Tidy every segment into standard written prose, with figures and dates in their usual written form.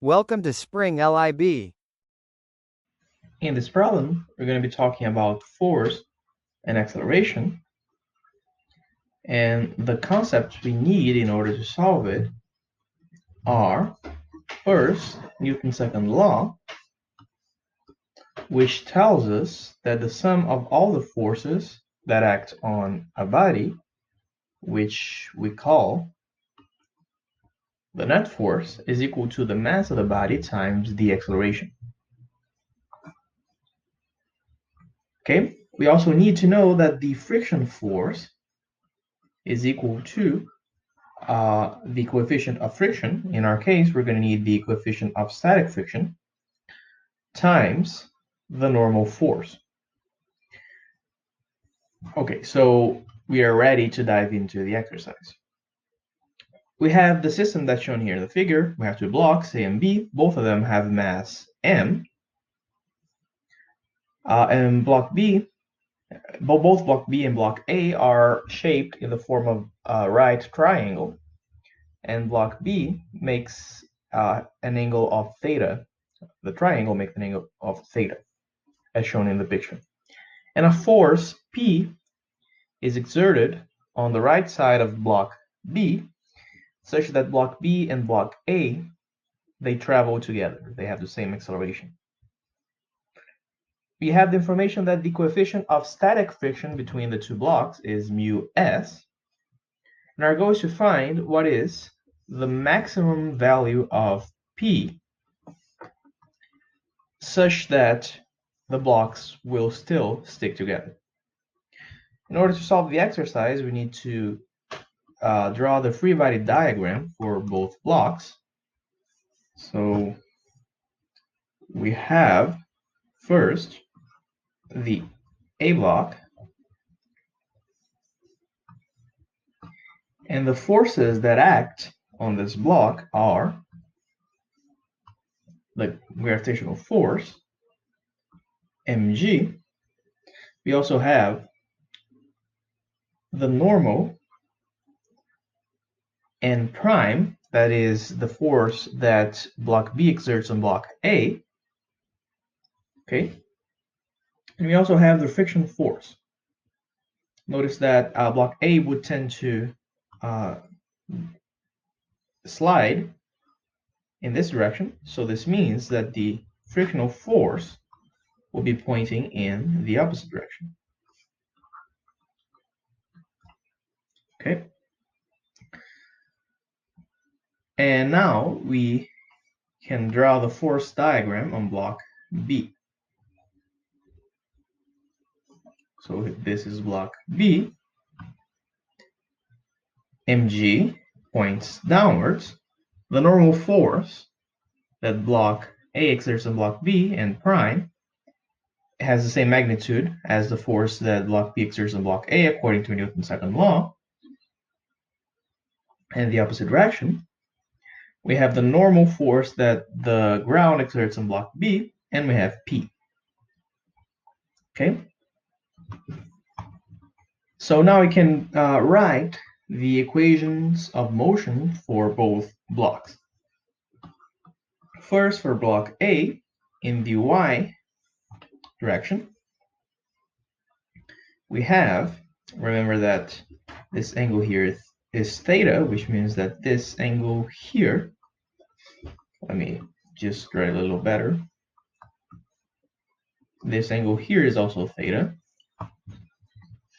Welcome to Spring LIB. In this problem, we're going to be talking about force and acceleration. And the concepts we need in order to solve it are, first, Newton's second law, which tells us that the sum of all the forces that act on a body, which we call the net force, is equal to the mass of the body times the acceleration. Okay, we also need to know that the friction force is equal to the coefficient of friction. In our case, we're going to need the coefficient of static friction times the normal force. Okay, so we are ready to dive into the exercise. We have the system that's shown here in the figure. We have two blocks, A and B. Both of them have mass m. And block B, both block B and block A are shaped in the form of a right triangle. And block B makes an angle of theta. The triangle makes an angle of theta, as shown in the picture. And a force P is exerted on the right side of block B, such that block B and block A, they travel together. They have the same acceleration. We have the information that the coefficient of static friction between the two blocks is mu s. And our goal is to find what is the maximum value of P such that the blocks will still stick together. In order to solve the exercise, we need to draw the free body diagram for both blocks. So we have first the A block, and the forces that act on this block are the gravitational force, mg. We also have the normal, n prime, that is the force that block B exerts on block A. Okay. And we also have the friction force. Notice that block A would tend to slide in this direction. So this means that the frictional force will be pointing in the opposite direction. Okay. And now we can draw the force diagram on block B. So this is block B. mg points downwards. The normal force that block A exerts on block B and prime has the same magnitude as the force that block B exerts on block A according to Newton's second law. And the opposite direction, we have the normal force that the ground exerts on block B, and we have P. Okay? So now we can write the equations of motion for both blocks. First, for block A, in the y direction, we have, remember that this angle here is theta, which means that this angle here, let me just draw it a little better. This angle here is also theta.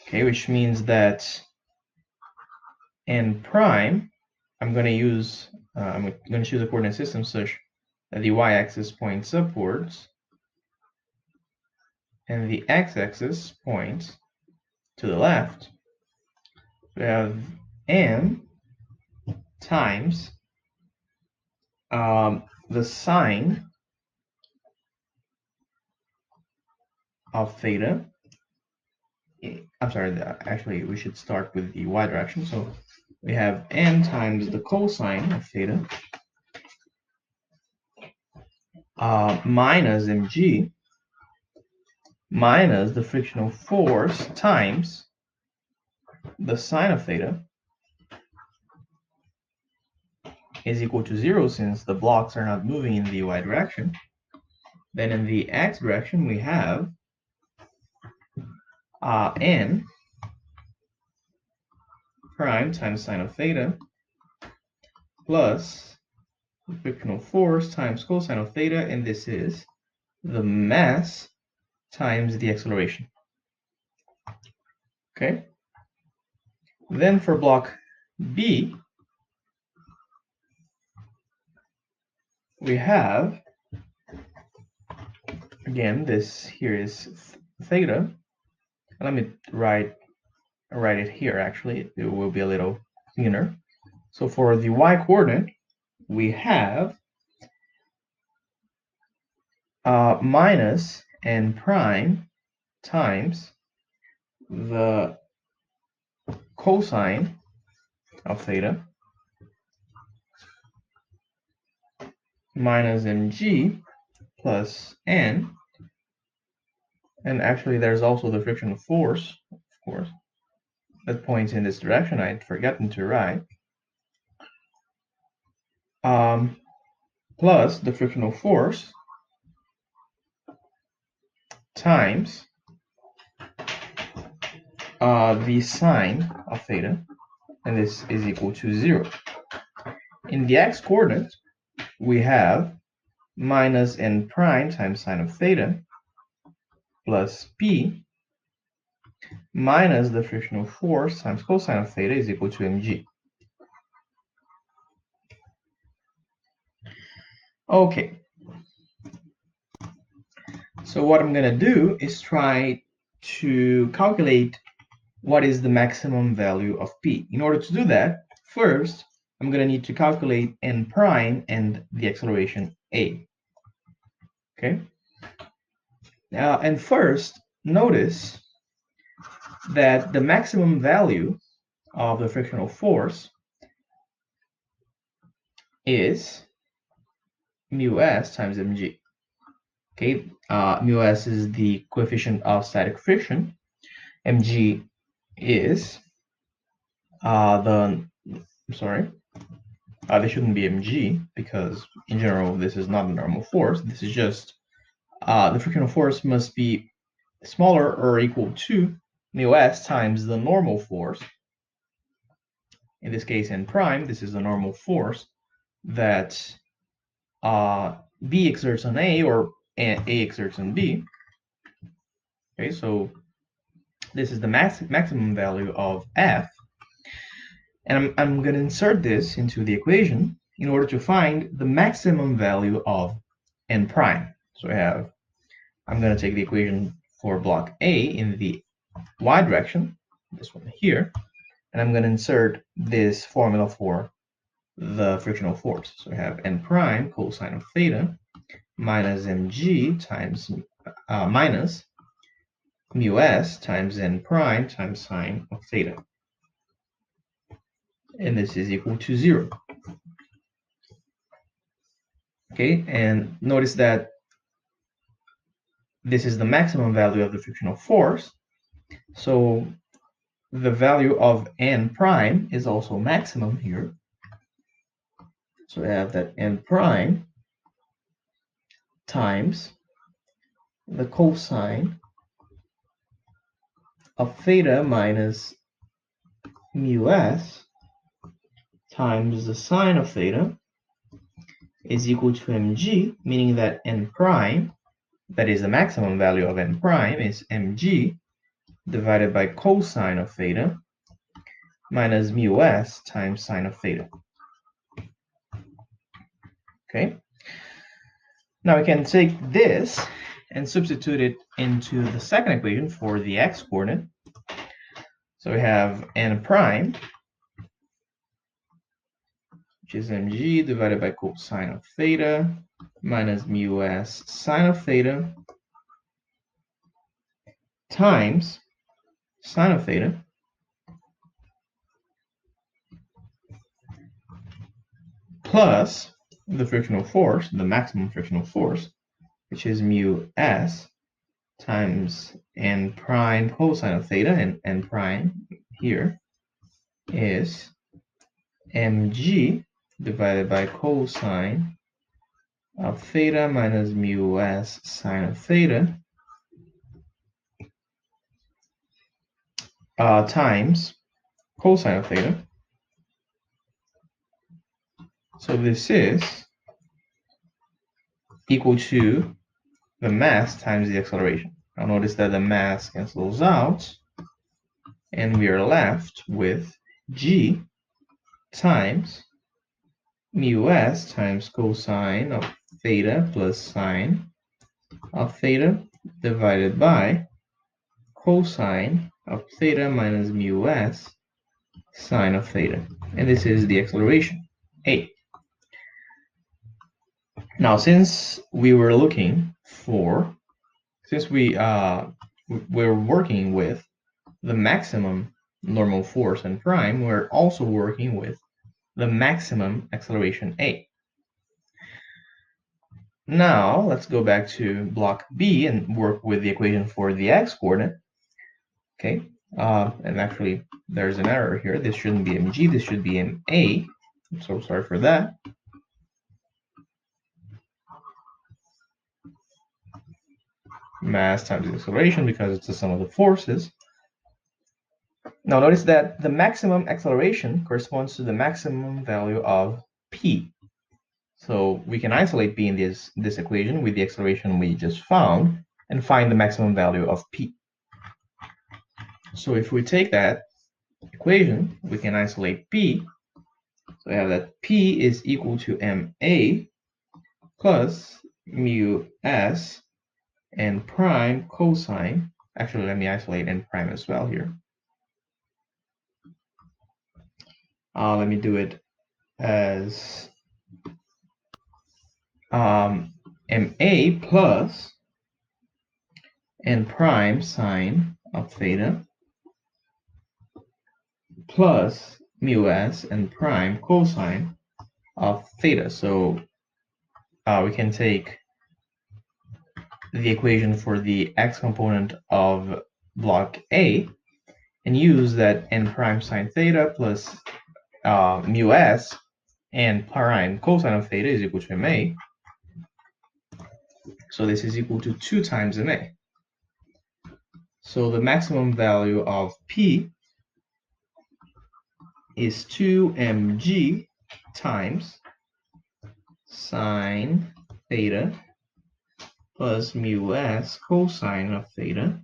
Okay, which means that n prime, I'm going to choose a coordinate system such that the y-axis points upwards and the x-axis points to the left. We have n times the sine of theta. I'm sorry, actually we should start with the y direction. So we have n times the cosine of theta minus mg minus the frictional force times the sine of theta is equal to 0 since the blocks are not moving in the y direction. Then in the x direction, we have n prime times sine of theta plus the frictional force times cosine of theta, and this is the mass times the acceleration. Okay. Then for block B, we have, again, this here is theta. Let me write it here, actually. It will be a little cleaner. So for the y coordinate, we have minus n prime times the cosine of theta minus mg plus n, and actually there's also the frictional force, of course, that points in this direction. I'd forgotten to write, plus the frictional force times the sine of theta, and this is equal to 0. In the x coordinate, we have minus n prime times sine of theta plus p minus the frictional force times cosine of theta is equal to mg. Okay. So what I'm going to do is try to calculate what is the maximum value of p. In order to do that, first, I'm going to need to calculate n prime and the acceleration a. Okay. And first, notice that the maximum value of the frictional force is mu s times mg. Okay, mu s is the coefficient of static friction. Mg is this shouldn't be mg because in general this is not a normal force. This is just the frictional force must be smaller or equal to mu s times the normal force. In this case, n prime, this is the normal force that B exerts on A or A exerts on B. Okay, so this is the maximum value of F. And I'm going to insert this into the equation in order to find the maximum value of n prime. So I'm going to take the equation for block A in the y direction, this one here, and I'm going to insert this formula for the frictional force. So we have n prime cosine of theta minus mg times minus mu s times n prime times sine of theta. And this is equal to 0. Okay, and notice that this is the maximum value of the frictional force. So the value of n prime is also maximum here. So we have that n prime times the cosine of theta minus mu s times the sine of theta is equal to mg, meaning that n prime, that is the maximum value of n prime, is mg divided by cosine of theta minus mu s times sine of theta. Okay. Now we can take this and substitute it into the second equation for the x coordinate. So we have n prime, which is mg divided by cosine of theta minus mu s sine of theta times sine of theta plus the frictional force, the maximum frictional force, which is mu s times n prime cosine of theta, and n prime here is mg divided by cosine of theta minus mu s sine of theta times cosine of theta. So this is equal to the mass times the acceleration. Now notice that the mass cancels out, and we are left with g times mu s times cosine of theta plus sine of theta divided by cosine of theta minus mu s sine of theta. And this is the acceleration, a. Now, since we're working with the maximum normal force and prime, we're also working with the maximum acceleration a. Now, let's go back to block B and work with the equation for the x-coordinate. Okay, and actually, there's an error here. This shouldn't be mg, this should be ma. I'm so sorry for that. Mass times the acceleration, because it's the sum of the forces. Now notice that the maximum acceleration corresponds to the maximum value of p. So we can isolate p in this equation with the acceleration we just found and find the maximum value of p. So if we take that equation, we can isolate p. So we have that p is equal to ma plus mu s n prime cosine. Actually, let me isolate n prime as well here. Let me do it as ma plus n prime sine of theta plus mu s n prime cosine of theta. So we can take the equation for the x component of block A and use that n prime sine theta plus mu s and prime cosine of theta is equal to ma. So this is equal to 2 times ma. So the maximum value of p is 2 mg times sine theta plus mu s cosine of theta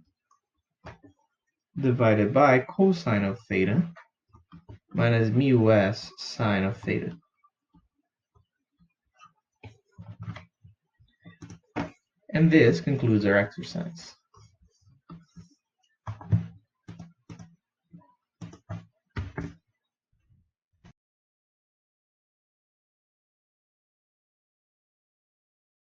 divided by cosine of theta minus mu s sine of theta. And this concludes our exercise.